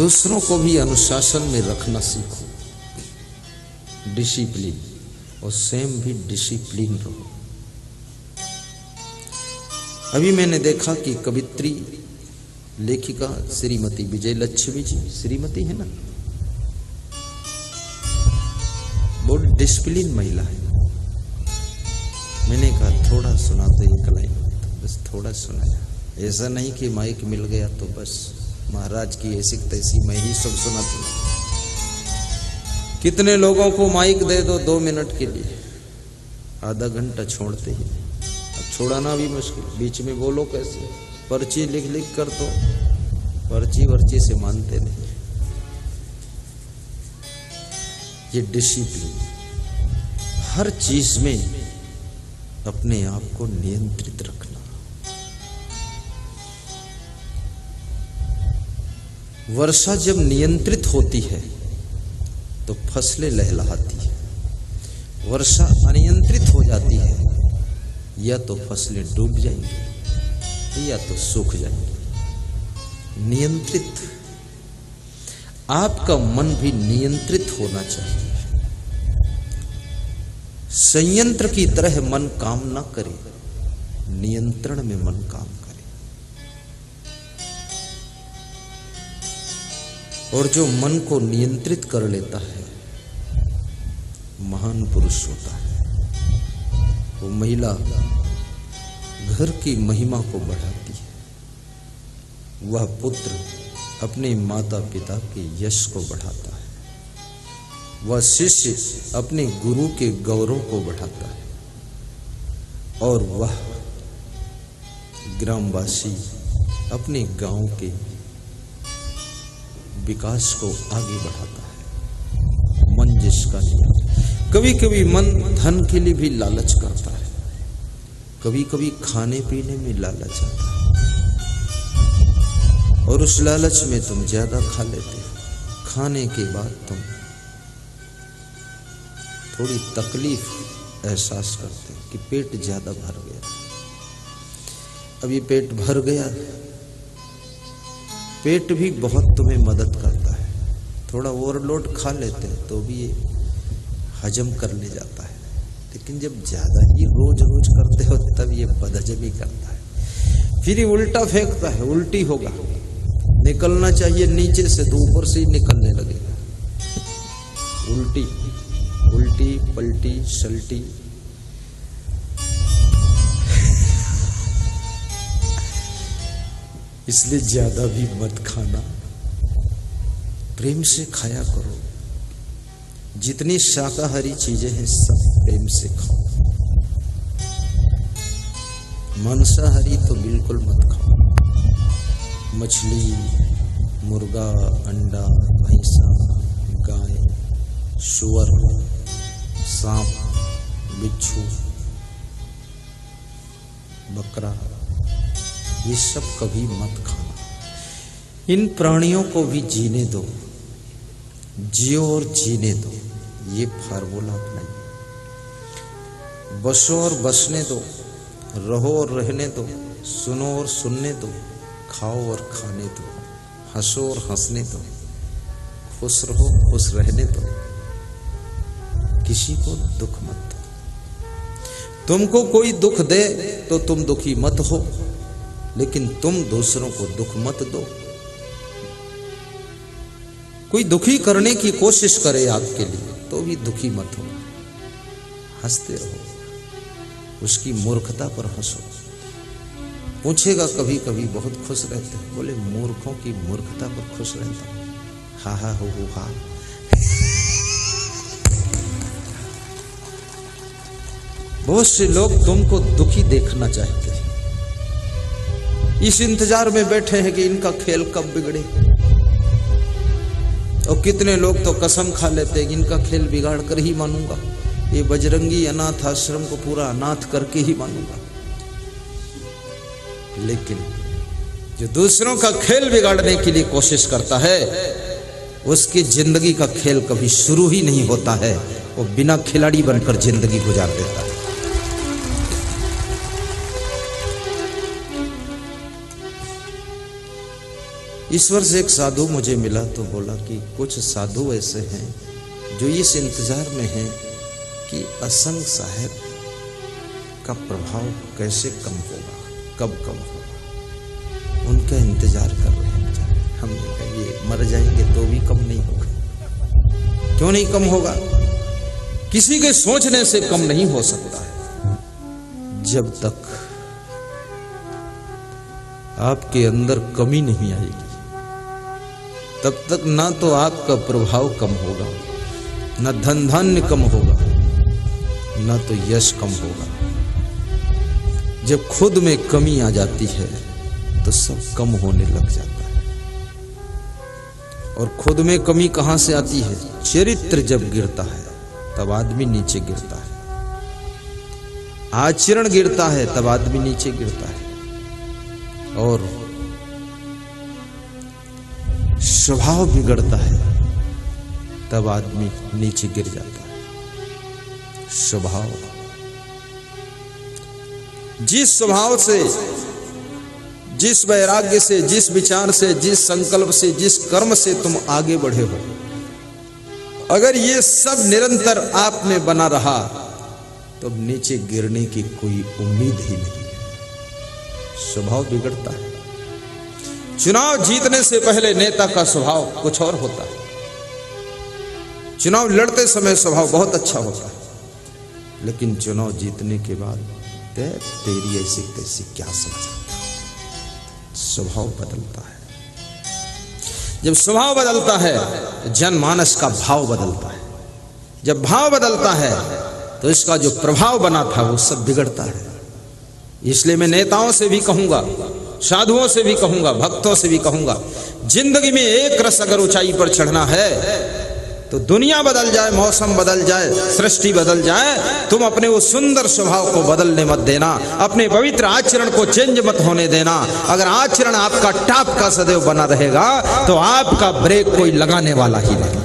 दूसरों को भी अनुशासन में रखना सीखो, डिसिप्लिन, और स्वयं भी डिसिप्लिन रहो। अभी मैंने देखा कि कवित्री लेखिका श्रीमती विजयलक्ष्मी जी, श्रीमती है ना, बहुत डिसिप्लिन महिला है। मैंने कहा थोड़ा सुना तो एक लाइन, बस थोड़ा सुनाया। ऐसा नहीं कि माइक मिल गया तो बस महाराज की ऐसी तैसी मैं ही सब सुनाता हूं। कितने लोगों को माइक दे दो 2 मिनट के लिए, आधा घंटा छोड़ते ही। अब छोड़ाना भी मुश्किल, बीच में बोलो कैसे, पर्ची लिख लिख कर तो पर्ची वर्ची से मानते नहीं। ये डिसिप्लिन, हर चीज में अपने आप को नियंत्रित रखना। वर्षा जब नियंत्रित होती है तो फसलें लहलहाती है। वर्षा अनियंत्रित हो जाती है, या तो फसलें डूब जाएंगी या तो सूख जाएंगी। नियंत्रित, आपका मन भी नियंत्रित होना चाहिए। संयंत्र की तरह मन काम ना करे, नियंत्रण में मन काम करे। और जो मन को नियंत्रित कर लेता है महान पुरुष होता है। वो महिला घर की महिमा को बढ़ाती है, वह पुत्र अपने माता पिता के यश को बढ़ाता है, वह शिष्य अपने गुरु के गौरव को बढ़ाता है, और वह ग्रामवासी अपने गांव के विकास को आगे बढ़ाता है। मन जिसका नियम। कभी कभी मन धन के लिए भी लालच करता है, कभी कभी खाने पीने में लालच आता है, और उस लालच में तुम ज्यादा खा लेते हो। खाने के बाद तुम थोड़ी तकलीफ एहसास करते हो कि पेट ज्यादा भर गया। अभी पेट भर गया, पेट भी बहुत तुम्हें मदद करता है। थोड़ा ओवरलोड खा लेते हैं तो भी ये हजम कर ले जाता है, लेकिन जब ज्यादा ही रोज रोज करते हो तब ये बदहजमी करता है, फिर ये उल्टा फेंकता है, उल्टी होगा। निकलना चाहिए नीचे से तो ऊपर से ही निकलने लगेगा। उल्टी उल्टी पलटी सल्टी। इसलिए ज्यादा भी मत खाना, प्रेम से खाया करो। जितनी शाकाहारी चीजें हैं सब प्रेम से खाओ। मांसाहारी तो बिल्कुल मत खाओ। मछली, मुर्गा, अंडा, भैंसा, गाय, सुअर, सांप, बिच्छू, बकरा, ये सब कभी मत खाना। इन प्राणियों को भी जीने दो, जियो और जीने दो, ये फार्मूला अपनाइए। बसो और बसने दो, रहो और रहने दो, सुनो और सुनने दो, खाओ और खाने दो, हंसो और हंसने दो, खुश रहो, खुश रहने दो, किसी को दुख मत दो। तुमको कोई दुख दे तो तुम दुखी मत हो, लेकिन तुम दूसरों को दुख मत दो। कोई दुखी करने की कोशिश करे आपके लिए तो भी दुखी मत हो, हंसते रहो, उसकी मूर्खता पर हंसो। पूछेगा कभी कभी बहुत खुश रहते हैं, बोले मूर्खों की मूर्खता पर खुश रहता हूं। हा हा हो हा। बहुत से लोग तुमको दुखी देखना चाहते हैं, इस इंतजार में बैठे हैं कि इनका खेल कब बिगड़े। और कितने लोग तो कसम खा लेते हैं कि इनका खेल बिगाड़ कर ही मानूंगा, ये बजरंगी अनाथ आश्रम को पूरा अनाथ करके ही मानूंगा। लेकिन जो दूसरों का खेल बिगाड़ने के लिए कोशिश करता है, उसकी जिंदगी का खेल कभी शुरू ही नहीं होता है, वो बिना खिलाड़ी बनकर जिंदगी गुजार देता है। ईश्वर से एक साधु मुझे मिला तो बोला कि कुछ साधु ऐसे हैं जो इस इंतजार में हैं कि असंग साहेब का प्रभाव कैसे कम होगा, कब कम होगा, उनका इंतजार कर रहे हैं बेचारे। हमने कहा ये मर जाएंगे तो भी कम नहीं होगा। क्यों नहीं कम होगा? किसी के सोचने से कम नहीं हो सकता है। जब तक आपके अंदर कमी नहीं आएगी तब तक ना तो आपका प्रभाव कम होगा, ना धन धान्य कम होगा, ना तो यश कम होगा। जब खुद में कमी आ जाती है तो सब कम होने लग जाता है। और खुद में कमी कहां से आती है? चरित्र जब गिरता है तब आदमी नीचे गिरता है, आचरण गिरता है तब आदमी नीचे गिरता है, और स्वभाव बिगड़ता है तब आदमी नीचे गिर जाता है। स्वभाव, जिस स्वभाव से, जिस वैराग्य से, जिस विचार से, जिस संकल्प से, जिस कर्म से तुम आगे बढ़े हो, अगर ये सब निरंतर आप में बना रहा तो नीचे गिरने की कोई उम्मीद ही नहीं है। स्वभाव बिगड़ता है। चुनाव जीतने से पहले नेता का स्वभाव कुछ और होता है। चुनाव लड़ते समय स्वभाव बहुत अच्छा होता है, लेकिन चुनाव जीतने के बाद तेरी ऐसी कैसी क्या समझ, स्वभाव बदलता है। जब स्वभाव बदलता है तो जनमानस का भाव बदलता है। जब भाव बदलता है तो इसका जो प्रभाव बना था वो सब बिगड़ता है। इसलिए मैं नेताओं से भी कहूंगा, साधुओं से भी कहूंगा, भक्तों से भी कहूंगा, जिंदगी में एक रस अगर ऊंचाई पर चढ़ना है तो दुनिया बदल जाए, मौसम बदल जाए, सृष्टि बदल जाए, तुम अपने वो सुंदर स्वभाव को बदलने मत देना, अपने पवित्र आचरण को चेंज मत होने देना। अगर आचरण आपका टाप का सदैव बना रहेगा तो आपका ब्रेक कोई लगाने वाला ही नहीं।